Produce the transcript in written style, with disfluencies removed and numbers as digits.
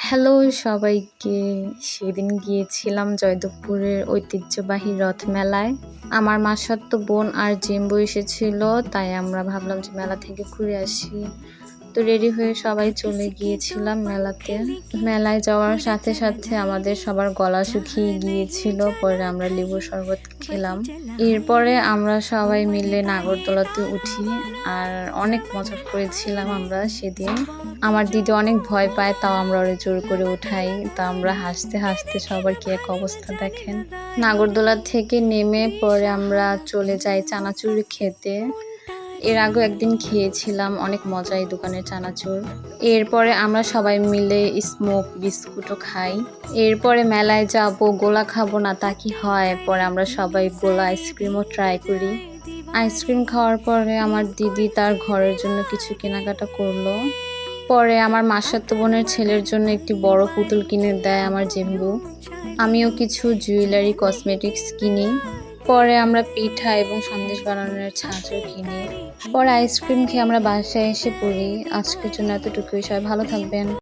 Hello সবাইকে। সেদিন গিয়েছিলাম জয়দেবপুরের ঐতিহ্যবাহী রথ মেলায়। আমার মামাতো বোন আর জেম্বু এসেছিল, তাই আমরা ভাবলাম যে মেলা থেকে ঘুরে আসি। তো রেডি হয়ে সবাই চলে গিয়েছিলাম মেলাতে। মেলায় যাওয়ার সাথে সাথে আমাদের সবার গলা শুকিয়ে গিয়েছিল, পরে আমরা লেবুর শরবত খেলাম। এরপরে আমরা সবাই মিলে নাগরদোলাতে উঠি আর অনেক মজা করেছিলাম আমরা সেদিন। আমার দিদি অনেক ভয় পায়, তাও আমরা ওরে জোর করে উঠাই। তা আমরা হাসতে হাসতে সবার কি এক অবস্থা দেখেন। নাগরদোলা থেকে নেমে পরে আমরা চলে যাই চানাচুর খেতে। এর আগে একদিন খেয়েছিলাম, অনেক মজা এই দোকানের চানাচুর। এরপরে আমরা সবাই মিলে স্মোক বিস্কুটও খাই। এরপরে মেলায় যাব, গোলা খাবো না তা কি হয়, পরে আমরা সবাই গোলা আইসক্রিমও ট্রাই করি। আইসক্রিম খাওয়ার পরে আমার দিদি তার ঘরের জন্য কিছু কেনাকাটা করলো। পরে আমার মামাতো বোনের ছেলের জন্য একটি বড় পুতুল কিনে দেয় আমার জেম্বু। আমিও কিছু জুয়েলারি কসমেটিক্স কিনি। পরে আমরা পিঠা এবং সন্দেশ বানানোর ছাঁচও কিনি। পরে আইসক্রিম খেয়ে আমরা বাসায় এসে পড়ি। আজকের জন্য এতটুকুই। সবাই ভালো থাকবেন।